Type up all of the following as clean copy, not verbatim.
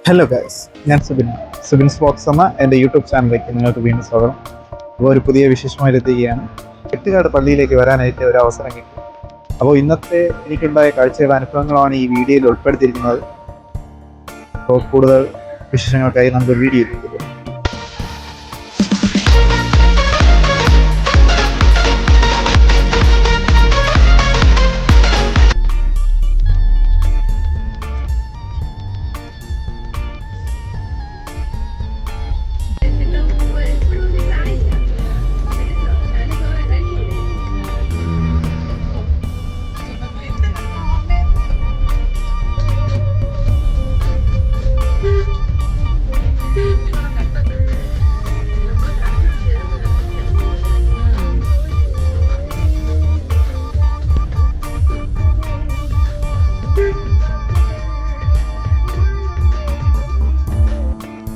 Hello guys, ഞാൻ Subin spokes എന്ന എൻ്റെ യൂട്യൂബ് ചാനലിലേക്ക് നിങ്ങൾക്ക് വീണ്ടും സ്വാഗതം. അപ്പോൾ ഒരു പുതിയ വിശേഷമായി എത്തുകയാണ്. വെട്ടുകാട് പള്ളിയിലേക്ക് വരാനായിട്ട് ഒരു അവസരം കിട്ടി. അപ്പോൾ ഇന്നത്തെ എനിക്കുണ്ടായ കാഴ്ചയുടെ അനുഭവങ്ങളാണ് ഈ വീഡിയോയിൽ ഉൾപ്പെടുത്തിയിരിക്കുന്നത്. അപ്പോൾ കൂടുതൽ വിശേഷങ്ങൾക്കായി നമുക്ക് വീഡിയോ ഇരിക്കും.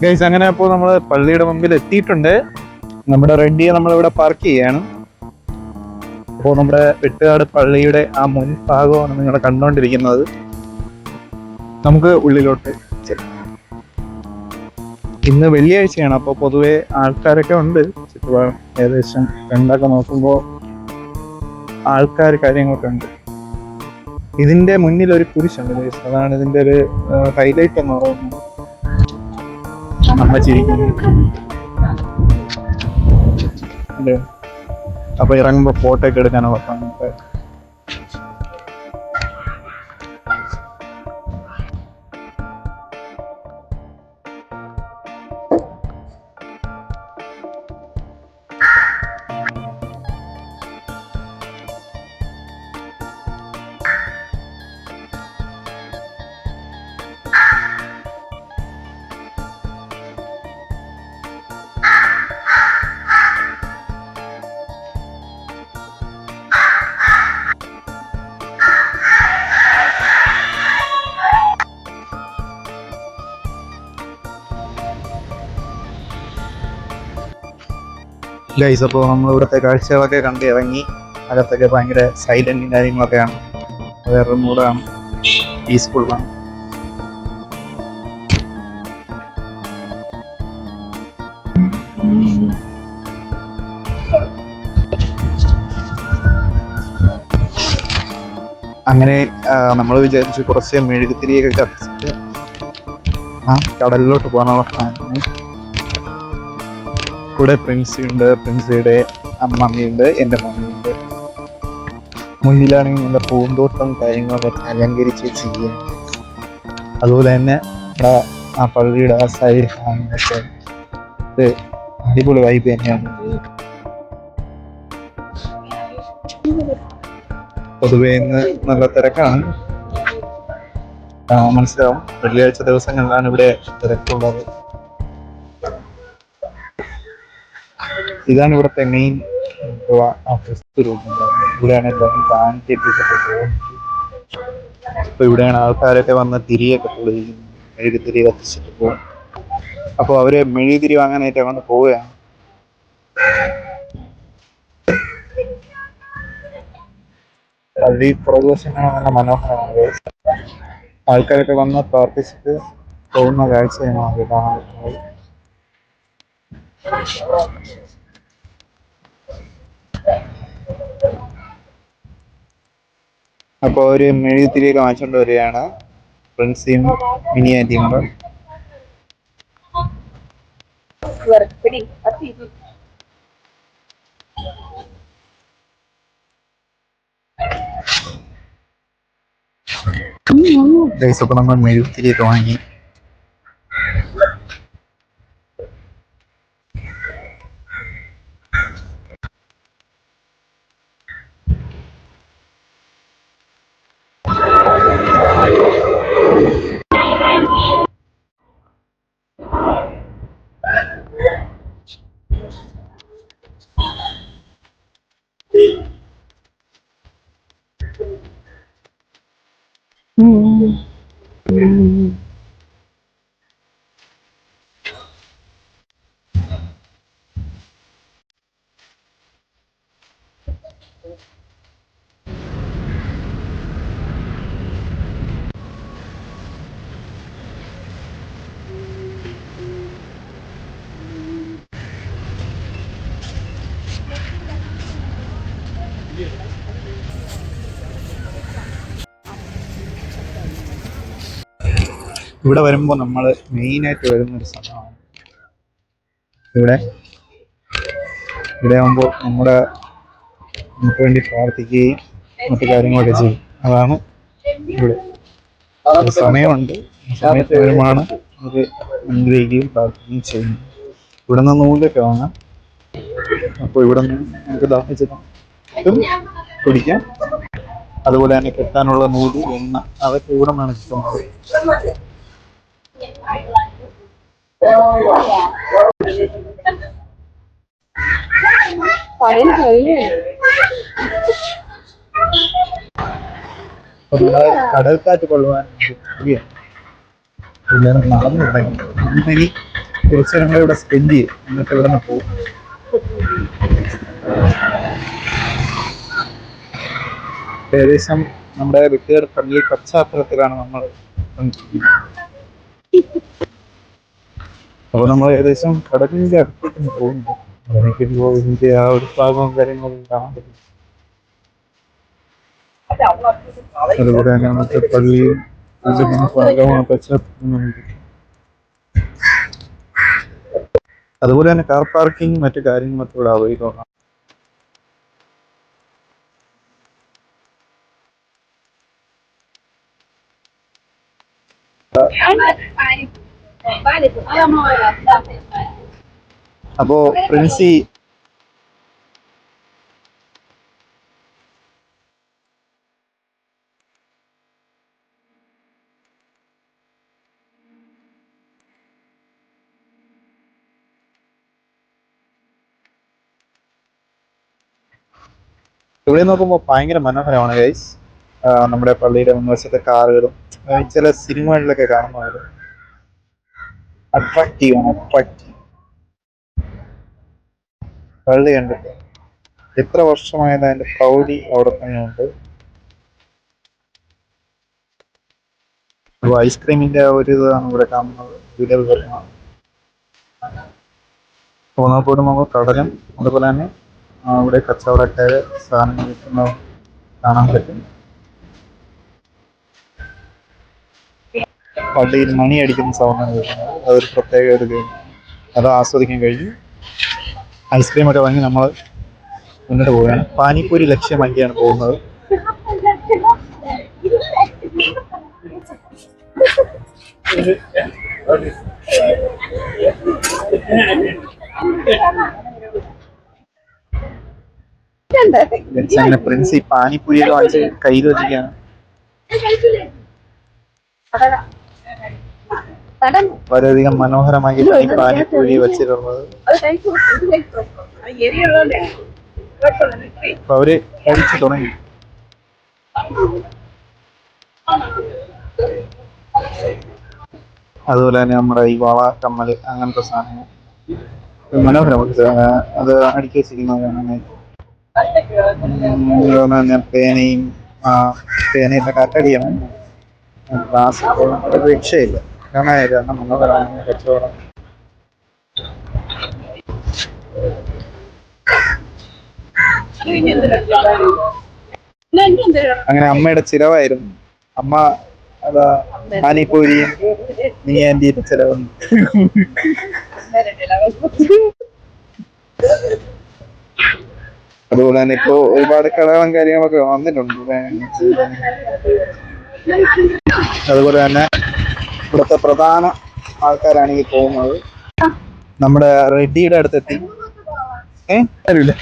ഗൈസ്, അങ്ങനെ അപ്പോൾ നമ്മൾ പള്ളിയുടെ മുമ്പിൽ എത്തിയിട്ടുണ്ട്. നമ്മുടെ റെഡിയെ നമ്മളിവിടെ പാർക്ക് ചെയ്യാണ്. അപ്പോൾ നമ്മുടെ വെട്ടുകാട് പള്ളിയുടെ ആ മുൻഭാഗമാണ് നിങ്ങൾ കണ്ടുകൊണ്ടിരിക്കുന്നത്. നമുക്ക് ഉള്ളിലോട്ട് ചെല്ലാം. ഇന്ന് വെള്ളിയാഴ്ചയാണ്, അപ്പോൾ പൊതുവെ ആൾക്കാരൊക്കെ ഉണ്ട് ചുറ്റുപാടും. ഏകദേശം കണ്ടൊക്കെ നോക്കുമ്പോൾ ആൾക്കാർ കാര്യങ്ങളൊക്കെ ഉണ്ട്. ഇതിന്റെ മുന്നിൽ ഒരു കുരിശുണ്ട് ഗൈസ്, അതാണ് ഇതിന്റെ ഒരു ഹൈലൈറ്റ് എന്ന് പറയുന്നത്. അമ്മ ചിരിക്കുന്നു. അപ്പൊ ഇറങ്ങുമ്പോ ഫോട്ടോ ഒക്കെ എടുക്കാനുള്ള പ്ലാൻ. ഗൈസ്, അപ്പോൾ നമ്മൾ ഇവിടുത്തെ കാഴ്ചകളൊക്കെ കണ്ട് ഇറങ്ങി. അകത്തൊക്കെ ഭയങ്കര സൈലന്റും കാര്യങ്ങളൊക്കെയാണ്. വേറൊരു മൂടാണ്, പീസ്ഫുള്ളാണ്. അങ്ങനെ നമ്മൾ വിചാരിച്ചു കുറച്ച് മെഴുകുതിരിയൊക്കെ കത്തിച്ചിട്ട് കടലിലോട്ട് പോകാനുള്ള പ്ലാനാണ്. കൂടെ പ്രിൻസിയുണ്ട്, പ്രിൻസിയുടെ അമ്മമ്മയുണ്ട്, എൻ്റെ മമ്മിയുണ്ട്. മുന്നിലാണെങ്കിൽ നല്ല പൂന്തോട്ടം കാര്യങ്ങളൊക്കെ അലങ്കരിച്ച് ചെയ്യാൻ. അതുപോലെ തന്നെ ആ പള്ളിയുടെ ആ സൈഡ് കാണുന്നൊക്കെ അടിപൊളി വൈബ് തന്നെയാണ്. പൊതുവെ ഇന്ന് നല്ല തിരക്കാണ്, മനസ്സിലാവും. വെള്ളിയാഴ്ച ദിവസങ്ങളിലാണ് ഇവിടെ തിരക്കുള്ളത്. ഇതാണ് ഇവിടുത്തെ മെയിൻ ഇവിടെയാണ് എല്ലാവരും കാണിച്ചിട്ട്. അപ്പൊ ഇവിടെയാണ് ആൾക്കാരൊക്കെ വന്ന് തിരിയൊക്കെ പൊളിക്കുന്നത്, മെഴുകുതിരി കത്തിച്ചിട്ട് പോകും. അപ്പോൾ അവര് മെഴുകുതിരി വാങ്ങാനായിട്ട് വന്ന് പോവുകയാണ്. പള്ളി പ്രദോഷങ്ങൾ നല്ല മനോഹരമാണ്. ആൾക്കാരൊക്കെ വന്ന് പ്രാർത്ഥിച്ചിട്ട് പോകുന്ന കാഴ്ചയാണ് അത് കാണുന്നത്. അപ്പോൾ ഒരു മെഴുകുതിരിയൊക്കെ വാങ്ങിച്ചോണ്ട് വരികയാണ് പ്രിൻസിയും മിനി ആന്റിയും കൂടെ. അപ്പോൾ നമ്മൾ മെഴുകുതിരിയൊക്കെ വാങ്ങി. ഇവിടെ വരുമ്പോൾ നമ്മൾ മെയിനായിട്ട് വരുന്നൊരു സ്ഥലമാണ് ഇവിടെ. ഇവിടെ ആകുമ്പോൾ നമുക്ക് വേണ്ടി പ്രാർത്ഥിക്കുകയും മറ്റു കാര്യങ്ങളൊക്കെ ചെയ്യും. അതാണ് ഇവിടെ സമയമുണ്ട്. സമയത്ത് വരുമ്പോഴാണ് ഒരു അനുഗ്രഹിക്കുകയും പ്രാർത്ഥിക്കുകയും ചെയ്യുന്നത്. ഇവിടെ നിന്ന് നൂലൊക്കെ വാങ്ങാം. അപ്പോൾ ഇവിടെ നിന്ന് നമുക്ക് ദാഹിച്ചിട്ടും കുടിക്കാം. അതുപോലെ തന്നെ കെട്ടാനുള്ള നൂല്, എണ്ണ, അതൊക്കെ ഇവിടെ നിന്നാണ് കിട്ടുന്നത്. കടൽക്കാറ്റ് കൊള്ളുവാൻ നടന്നുണ്ടെങ്കിൽ കുറച്ച് നേരം ഇവിടെ സ്പെൻഡ് ചെയ്യും. എന്നിട്ട് ഇവിടെ നിന്ന് പോകും. ഏകദേശം നമ്മുടെ വെട്ടുകാട് പള്ളി പശ്ചാത്തലത്തിലാണ് നമ്മൾ. അപ്പോൾ നമ്മൾ ഏകദേശം കടലിന്റെ അടുത്തേക്ക് പോകുന്നു. അതിനേക്കുമ്പോൾ ഇതിന്റെ ആ ഒരു ഭാഗവും കാര്യങ്ങളും കാണാൻ പറ്റും. അതുപോലെ തന്നെ നമുക്ക് പള്ളിയും ഭാഗമാണ് പശ്ചാത്തലം. അതുപോലെ തന്നെ കാർ പാർക്കിംഗ് മറ്റു കാര്യങ്ങളൊക്കെ ഇവിടെ അവൈലബിളാണ്. അപ്പോ പ്രിൻസി ഇവിടെ നോക്കുമ്പോൾ ഭയങ്കര മനോഹരമാണ് ഗൈസ്. നമ്മുടെ പള്ളിയുടെ മുൻവശത്തെ കാറുകളും ചില സിനിമകളിലൊക്കെ കാണുന്നത് അട്രാക്റ്റീവാണ്. പള്ളി കണ്ടിട്ട് എത്ര വർഷമായത് അതിന്റെ പ്രൗഢി അവിടെ തന്നെയുണ്ട്. ഐസ്ക്രീമിന്റെ ഒരു ഇതാണ് ഇവിടെ കാണുന്നത്. പോകുന്നപ്പോഴും നമുക്ക് കടലും അതുപോലെ തന്നെ അവിടെ കച്ചവടക്കാര് സാധനങ്ങൾ വിൽക്കുന്നത് കാണാൻ പറ്റും. പള്ളിയിൽ മണി അടിക്കുന്ന സൗണ്ടാണ് കേൾക്കുന്നത്. അതൊരു പ്രത്യേക ഒരു അത് ആസ്വദിക്കാൻ കഴിഞ്ഞു. ഐസ്ക്രീമൊക്കെ വാങ്ങി നമ്മൾ മുന്നോട്ട് പോവുകയാണ്. പാനിപ്പൂരി ലക്ഷ്യമാക്കിയാണ് പോകുന്നത്. അങ്ങനെ പ്രിൻസി പാനിപ്പൂരിയൊക്കെ വാങ്ങിച്ച് കയ്യിൽ വെച്ചിരിക്കുകയാണ്. വളരെയധികം മനോഹരമായി പാനിപ്പൂരി വെച്ചിട്ടുള്ളത്. അപ്പൊ അവര് കഴിച്ചു തുടങ്ങി. അതുപോലെ തന്നെ നമ്മുടെ ഈ വള, കമ്മല്, അങ്ങനത്തെ സാധനങ്ങൾ മനോഹരമായി അത് അടുക്കി വെച്ചിരിക്കുന്നതാണ്. പേനയുടെ കാറ്റടിയാണ്. ഗ്ലാസ് ഒരു രക്ഷയില്ല. കാരണം മനോഹരമായ കച്ചവടം. അങ്ങനെ അമ്മയുടെ ചിലവായിരുന്നു. അമ്മ അതാ പാനിപ്പൂരിയും നീ ആന്റിയുടെ ചിലവുണ്ട്. അതുപോലെ തന്നെ ഇപ്പോ ഒരുപാട് കടകളും കാര്യങ്ങളൊക്കെ വന്നിട്ടുണ്ട്. അതുപോലെ തന്നെ ഇവിടുത്തെ പ്രധാന ആൾക്കാരാണ് ഈ പോകുന്നത്. നമ്മുടെ റെഡ്ഡിയുടെ അടുത്തെത്തി. അറിയില്ല